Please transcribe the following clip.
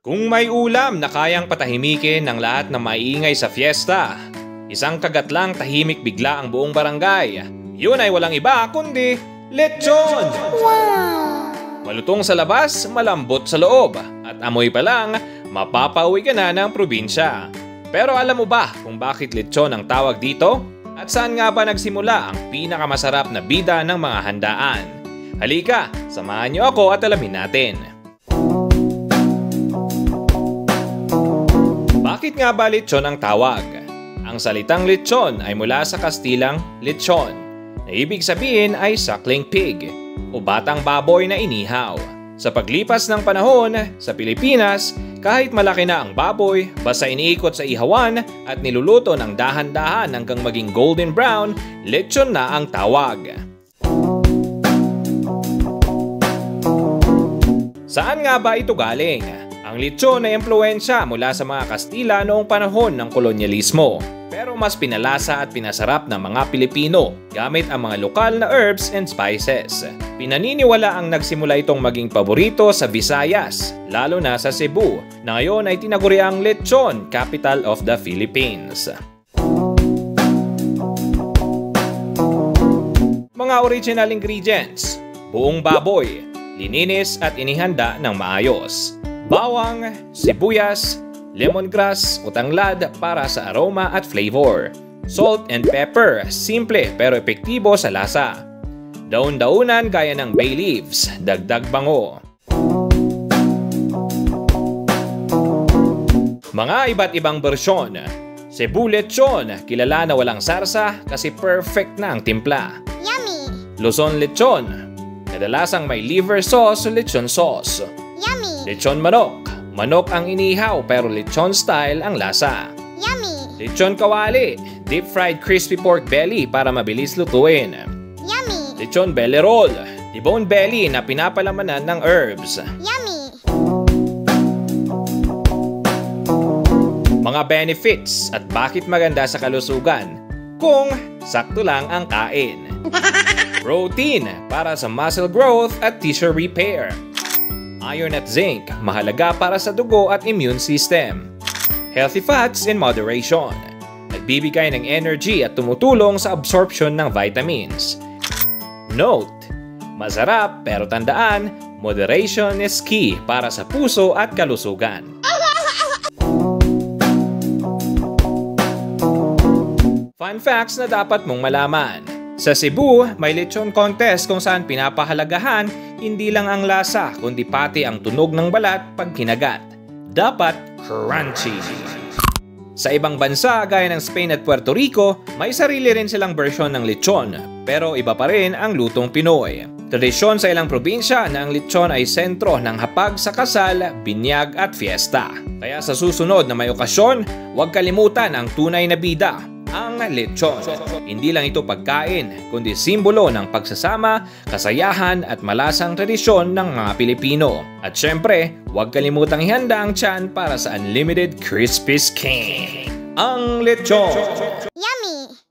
Kung may ulam na kayang patahimikin ng lahat ng maiingay sa fiesta, isang kagat lang tahimik bigla ang buong barangay. Yun ay walang iba kundi lechon! Wow! Malutong sa labas, malambot sa loob, at amoy pa lang, mapapauwi ka na ng probinsya. Pero alam mo ba kung bakit lechon ang tawag dito? At saan nga ba nagsimula ang pinakamasarap na bida ng mga handaan? Halika, samahan niyo ako at alamin natin. Bakit nga ba lechon ang tawag? Ang salitang lechon ay mula sa Kastilang lechon, na ibig sabihin ay suckling pig o batang baboy na inihaw. Sa paglipas ng panahon sa Pilipinas, kahit malaki na ang baboy, basta iniikot sa ihawan at niluluto ng dahan-dahan hanggang maging golden brown, lechon na ang tawag. Saan nga ba ito galing? Ang lechon ay impluwensya mula sa mga Kastila noong panahon ng kolonyalismo, pero mas pinalasa at pinasarap ng mga Pilipino gamit ang mga lokal na herbs and spices. Pinaniniwala ang nagsimula itong maging paborito sa Visayas, lalo na sa Cebu, na ngayon ay tinaguriang lechon, capital of the Philippines. Mga original ingredients: buong baboy, lininis at inihanda ng maayos. Bawang, sibuyas, lemongrass o tanglad para sa aroma at flavor. Salt and pepper, simple pero epektibo sa lasa. Daon-daunan gaya ng bay leaves, dagdag bango. Mga iba't ibang bersyon. Cebu lechon, kilala na walang sarsa kasi perfect na ang timpla. Yummy! Luzon lechon, kadalasang may liver sauce o lechon sauce. Yummy! Lechon manok, manok ang inihaw pero lechon style ang lasa. Yummy! Lechon kawali, deep fried crispy pork belly para mabilis lutuin. Yummy! Lechon belly roll, debone belly na pinapalamanan ng herbs. Yummy! Mga benefits at bakit maganda sa kalusugan kung sakto lang ang kain. Protein para sa muscle growth at tissue repair. Iron at zinc, mahalaga para sa dugo at immune system. Healthy fats in moderation, nagbibigay ng energy at tumutulong sa absorption ng vitamins. Note: masarap pero tandaan, moderation is key para sa puso at kalusugan. Fun facts na dapat mong malaman. Sa Cebu, may lechon contest kung saan pinapahalagahan hindi lang ang lasa kundi pati ang tunog ng balat pag kinagat. Dapat crunchy. Sa ibang bansa gaya ng Spain at Puerto Rico, may sarili rin silang bersyon ng lechon, pero iba pa rin ang lutong Pinoy. Tradisyon sa ilang probinsya na ang lechon ay sentro ng hapag sa kasal, binyag at fiesta. Kaya sa susunod na may okasyon, huwag kalimutan ang tunay na bida, ang lechon. Hindi lang ito pagkain, kundi simbolo ng pagsasama, kasayahan at malasang tradisyon ng mga Pilipino. At syempre, huwag kalimutang ihanda ang tiyan para sa unlimited crispy skin. Ang lechon! Yummy!